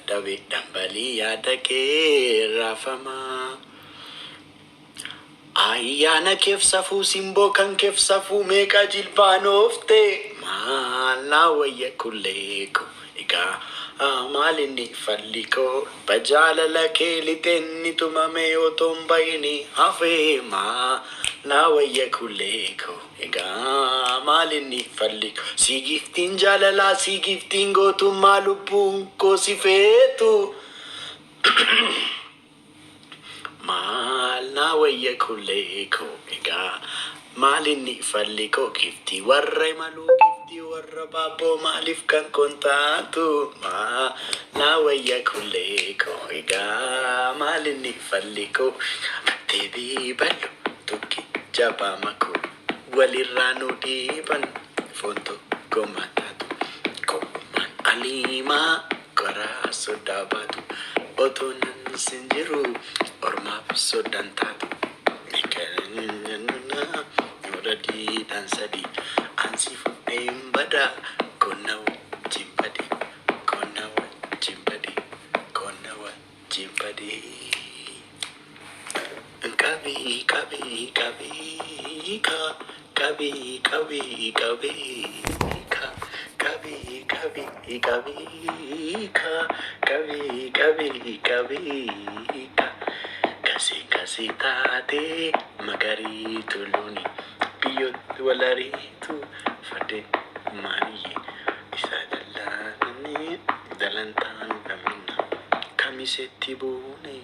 dhabe dambalii yaada kee raafamaa. Ayyaana keef safuu simboo kan keef safuu meeqa jilbaanoofte maal naa wayya kulleeko egaa maalinni fallikoo bajaalala kee lixeenni tumame otoon bayini hafee maal naa wayya kulleeko egaa maalinni fallikoo si giftiin jaalalaa si giftiin gootummaa lubbuun koo si feetu. Maal naa wayya kulleeko egaa maalinni fallikoo giftii warra imaluu giftii warra baaboo maaliif kan kontaatu maal naa wayya kulleeko egaa maalinni fallikoo deebii ballo tokki jabaa makoo walirraa nu dhiiban foon tokko mataatu kophaan aliimaa karaa sodaa baatu otoo nan sinjiru ormaaf soddaan taatu meeqanana yooradiidhaan sadii ansi fudheen bada konna wajjin bade konna wajjin bade konna wajjin bade. Qabii qabii qabii ka qabii qabii qabii ka qabii qabii qabii ka qabii qabii qabii ka kasi kasi taatee magarii toluni biyyootti walariitu fadhe maaliyyee isa dallaalanii dalantaan lamina kamisetti buune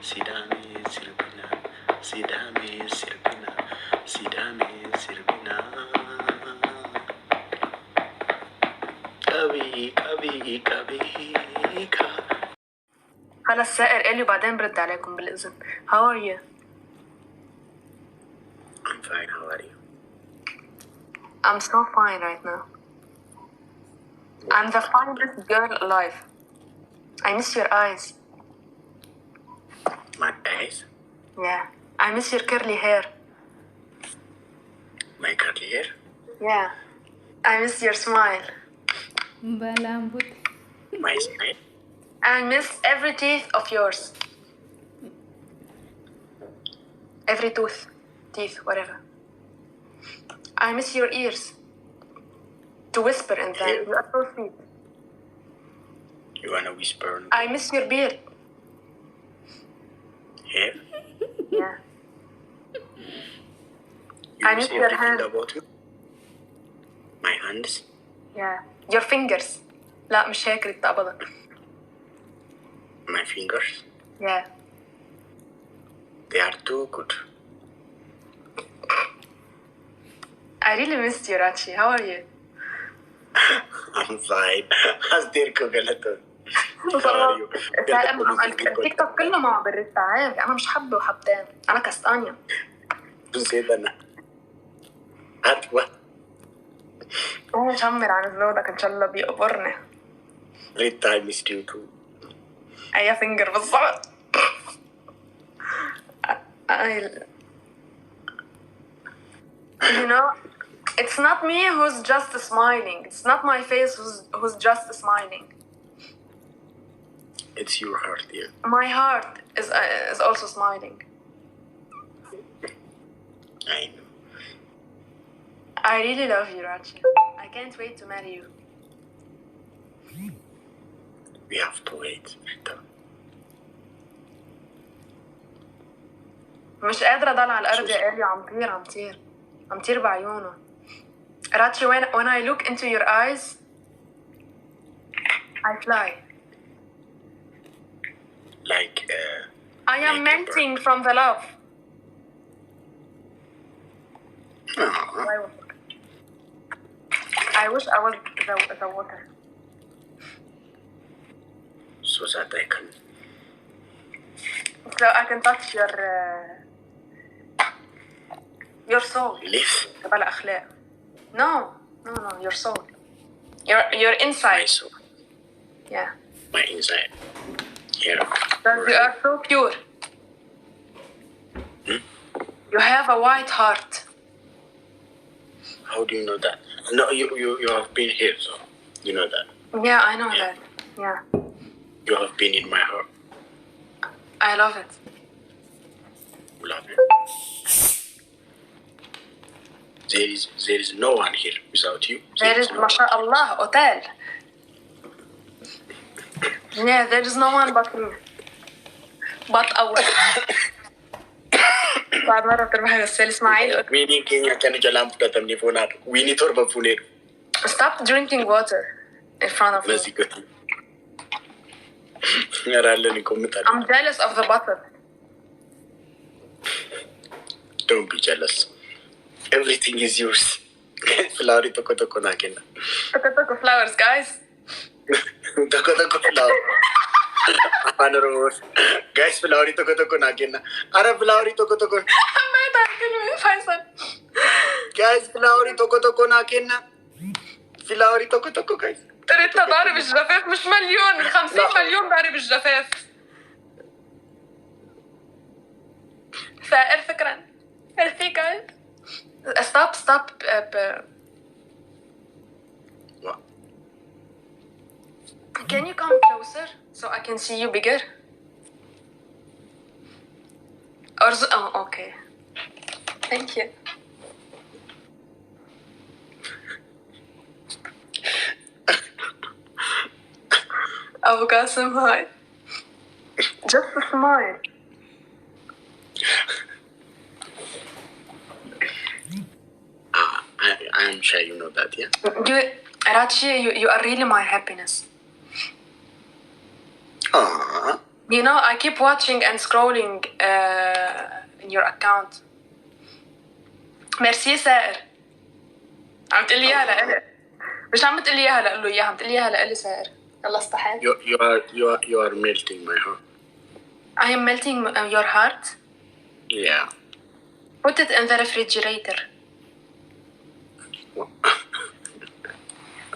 sidaamee sirbina sidaamee sirbina sidaamee sirbina. Qabii qabii qabii ka. هلا السائر قال لي وبعدين برد عليكم بالإذن. How are you? I'm fine, how are you? I'm so fine right now. I'm the finest girl alive. I miss your eyes. My eyes? Yeah. I miss your curly hair. My curly hair? Yeah. I miss your smile. My smile? I miss every teeth of yours. Every teeth, whatever. I miss your ears. To whisper in them. You are so sweet. You wanna whisper? I miss your beard. Hair? Yeah. You I miss miss your everything hand. about you? My hands? Yeah. Your fingers. لا مش هيك ريت أبدا. My fingers? Yeah. They are too good. I really missed you, Rachi. How are you? I'm fine. أصدقائكم غلطوا. How are you? التيك توك كله معه بالريت عادي. أنا مش حبة وحبتين. أنا كستانيا. زيدنا. أتوا. أنا مشمر عن زلودك إن شاء الله بيقبرني. Rita, I missed you too. أي فينجر بالضبط. You know, it's not me who's just smiling. It's not my face who's just smiling. It's your heart, yeah. My heart is also smiling. I know. I really love you, Rachi. I can't wait to marry you. We have to wait, Rita. مش قادرة أضل على الأرض يا قالي. عم طير بعيونه. راتشي when I look into your eyes I fly. Like I am melting from the love. I wish I was the water. So that I can. So I can touch your soul. Live. بلا أخلاق. No, your soul. Your inside. My soul. Yeah. My inside. Here. Because you are so pure. You have a white heart. How do you know that? No, you have been here, so you know that. Yeah, I know that. Yeah. You have been in my heart. I love it. Love it. There is no one here without you. There is, no mashallah, hotel. Yeah, there is no one but me. But أول. بعد مرة بتربح غسالة إسماعيل. ويني كينيا كانوا جلام بتتمني فونار. ويني تربى فونير. Stop drinking water in front of me. I'm jealous of the bottle. Don't be jealous. Everything is yours. Flower toko na kena. Toko flowers, guys. Toko flower. Guys, flower toko na kena. Ara flower toko. ما تاكلوا فيصل. Guys, flower toko na kena. Flower toko guys. تريت ضارب الجفاف مش مليون 50 مليون ضارب الجفاف. ثائر فكرا. Healthy guys. Stop. What? Can you come closer so I can see you bigger? Oh, okay. Thank you. Abu Qasim, hi. Just a smile. I am sure you know that, yeah? Rachi, you are really my happiness. Aww. You know, I keep watching and scrolling in your account. Merci سائر. عم تقلي اياها لإلي. مش عم تقلي اياها لإله اياها، عم تقلي اياها لإلي سائر. يلا استحي. You are melting my heart. I am melting your heart. Yeah. Put it in the refrigerator.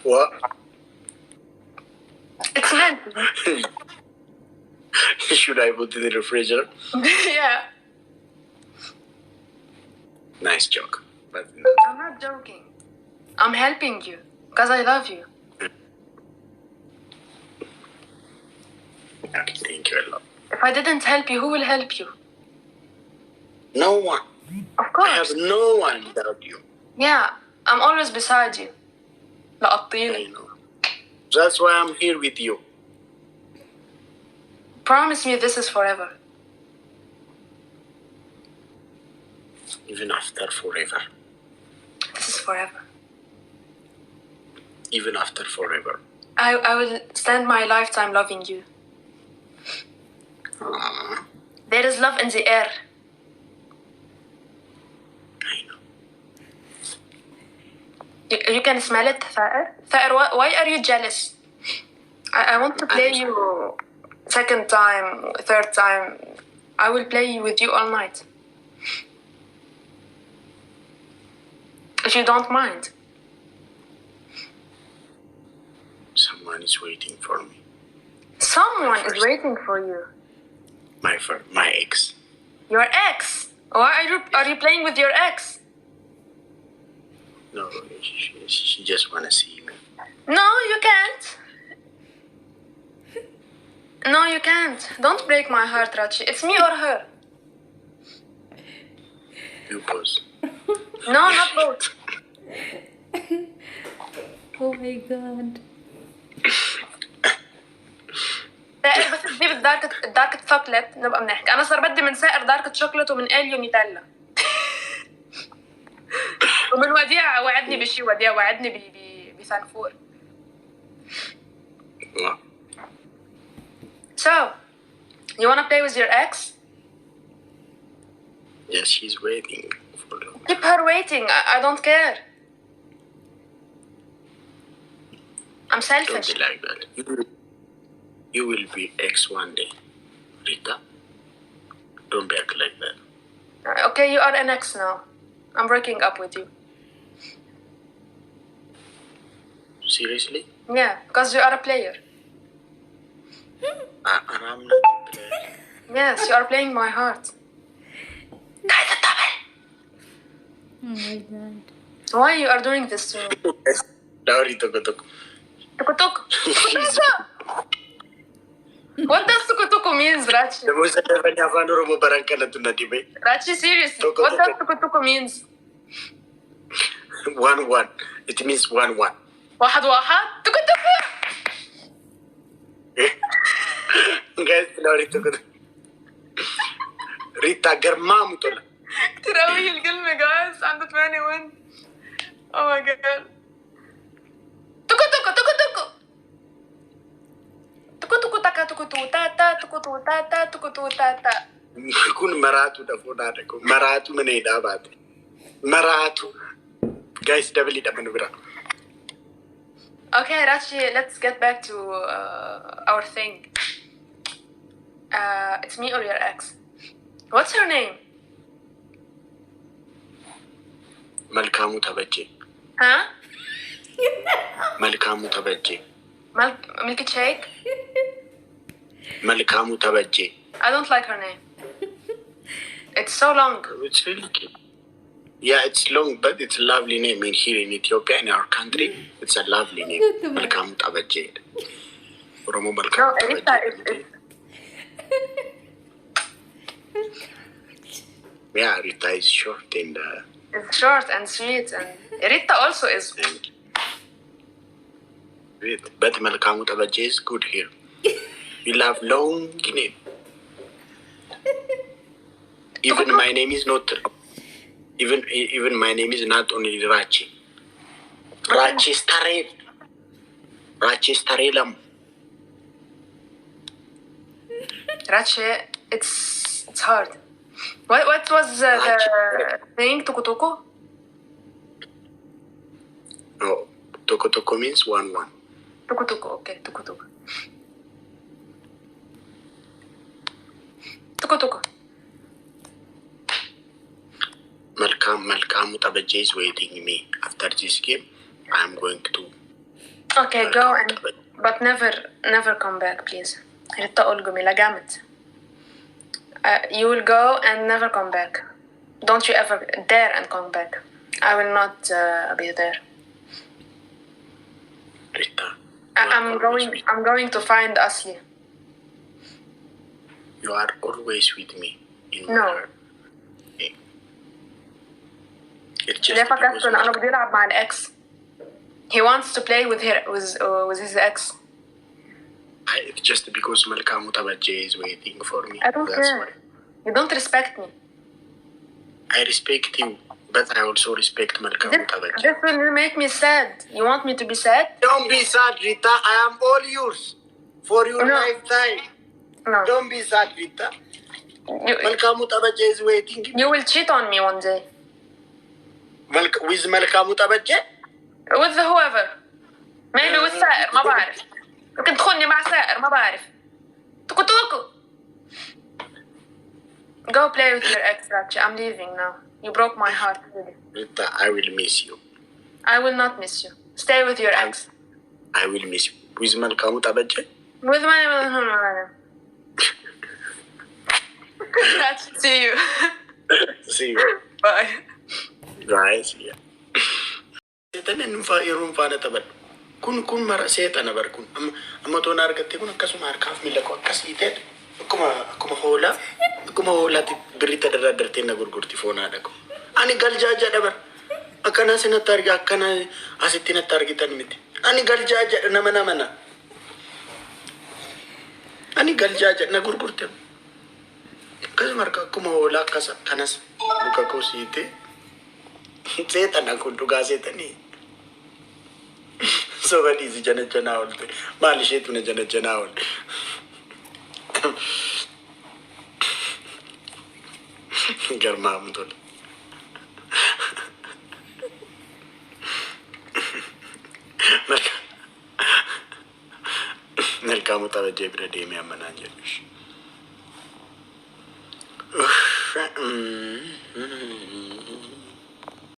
What? It's melting. Should I put it in the refrigerator? Yeah. Nice joke. But I'm not joking. I'm helping you because I love you. okay, thank you a lot. If I didn't help you, who will help you? No one. Of course. I have no one without you. Yeah, I'm always beside you. لقطيني. I know. That's why I'm here with you. Promise me this is forever. Even after forever. This is forever. Even after forever. I will spend my lifetime loving you. Aww. There is love in the air. I know. You can smell it, Thair. Thair, why are you jealous? I want to play you second time, third time. I will play with you all night. If you don't mind. Someone is waiting for me. Someone is waiting for you. My ex. Your ex? Why are you playing with your ex? No, she just wanna see me. No, you can't. No, you can't. Don't break my heart, Rachi. It's me or her. You pause. No, not both. Oh my god. سائر بس تجيب الدارك شوكليت نبقى بنحكي. أنا صار بدي من سائر دارك شوكليت ومن إليو نيتيلا. ومن وديع وعدني بشي وديع وعدني بسنفور. What? So, you wanna play with your ex? Yes, she's waiting for you. Keep her waiting. I don't care. I'm selfish. Don't be like that. You will be ex one day, Rita. Don't be act like that. Okay, you are an ex now. I'm breaking up with you. Seriously? Yeah, because you are a player. I'm not a player. Yes, you are playing my heart. Oh my god. Why you are doing this to me? Lauri toko. Tuk. What does tuku tuku means, Rachi? The most Stephanie Afan Romo Barankana to Nadibe. Rachi, seriously, Tuku what does tuku. tuku tuku means? 1-1. It means 1-1. واحد واحد tuku tuku. Guys, now tuku. Rita Germamu tola. كتير قوي الكلمة guys. عنده 81. Oh my god. tuku tuku tuku tuku. tuku tuku taka tuku tu tata tuku tu tata tuku tu tata. Kun maratu da fonada ko. Maratu mene da bate. Maratu. Guys, double it up in the Okay, Rachi, let's get back to our thing. It's me or your ex. What's her name? Malkamu Tabaji. Huh? Malkamu Tabaji. Milkshake? Malkamu Tabaji. I don't like her name. It's so long. It's really cute. Yeah, it's long, but it's a lovely name. In here in Ethiopia, in our country, it's a lovely name. Malkamu Tabaji. Oromo No, Malkamu Rita, Tabaji. Yeah, Rita is short and it's short and sweet, and Rita also is. great. But Malkamu Tabaji is good here. We love long name. Even my name is not. Even my name is not only Rachi. Rachi Starel. Rachi Starelam. Rachi, it's hard. What was the thing? Tuku tuku? No, Toko Toko means 1-1. Tuku tuku, okay, tuku tuku. Tuku tuku. Malkamu Tabaji is waiting me. After this game, I'm going to. Okay, go and but never come back, please. Rita Olgumi lagamet. You will go and never come back. Don't you ever dare and come back. I will not be there. Rita. I'm going to find Asli. You are always with me. In my No. heart. Okay. It's just ليه because فكرت انه بده يلعب مع الاكس. He wants to play with his ex. it's just because Malkamu Tabaji is waiting for me. I don't That's care. why. You don't respect me. I respect you, but I also respect Malkamu Tabaji. This will make me sad. You want me to be sad? Don't be sad, Rita. I am all yours for your No. lifetime. No. Don't be sad, Rita. You, Malkamu Tabaji is waiting. you will cheat on me one day. With Malkamu Tabaji? With whoever. Maybe with سائر ما بعرف. ممكن تخوني مع سائر ما بعرف. توكو توكو. Go play with your ex, Rachi. I'm leaving now. You broke my heart, really. Rita, I will miss you. I will not miss you. Stay with your ex. I will miss you. With Malkamu Tabaji? With my name. Rachi, see you. See you. Bye. Guys, yeah. Seetan yeroo faana taphadhu. Kun mara seexana bar kun. Amma toon argatte kun akkasuma harkaaf miila koo akkasii ta'e akkuma hoolaatti birritta dardartee na gurgurti foonaadha kun. Ani galjaajaadha bar. Akkana sinatti arga akkana asitti natti argitan miti. Ani galjaajaadha nama. Ani galjaajaadha na gurgurte. Akkasuma harka akkuma hoolaa akkasa kanas luka koo siitee. Seexana kun dhugaa seexanii. Sobadiisi janaa oolte. Maal isheetu na janaa oolte. Garmaamu tola. Malkamu Tabaji bira deemee amma naan jedhu.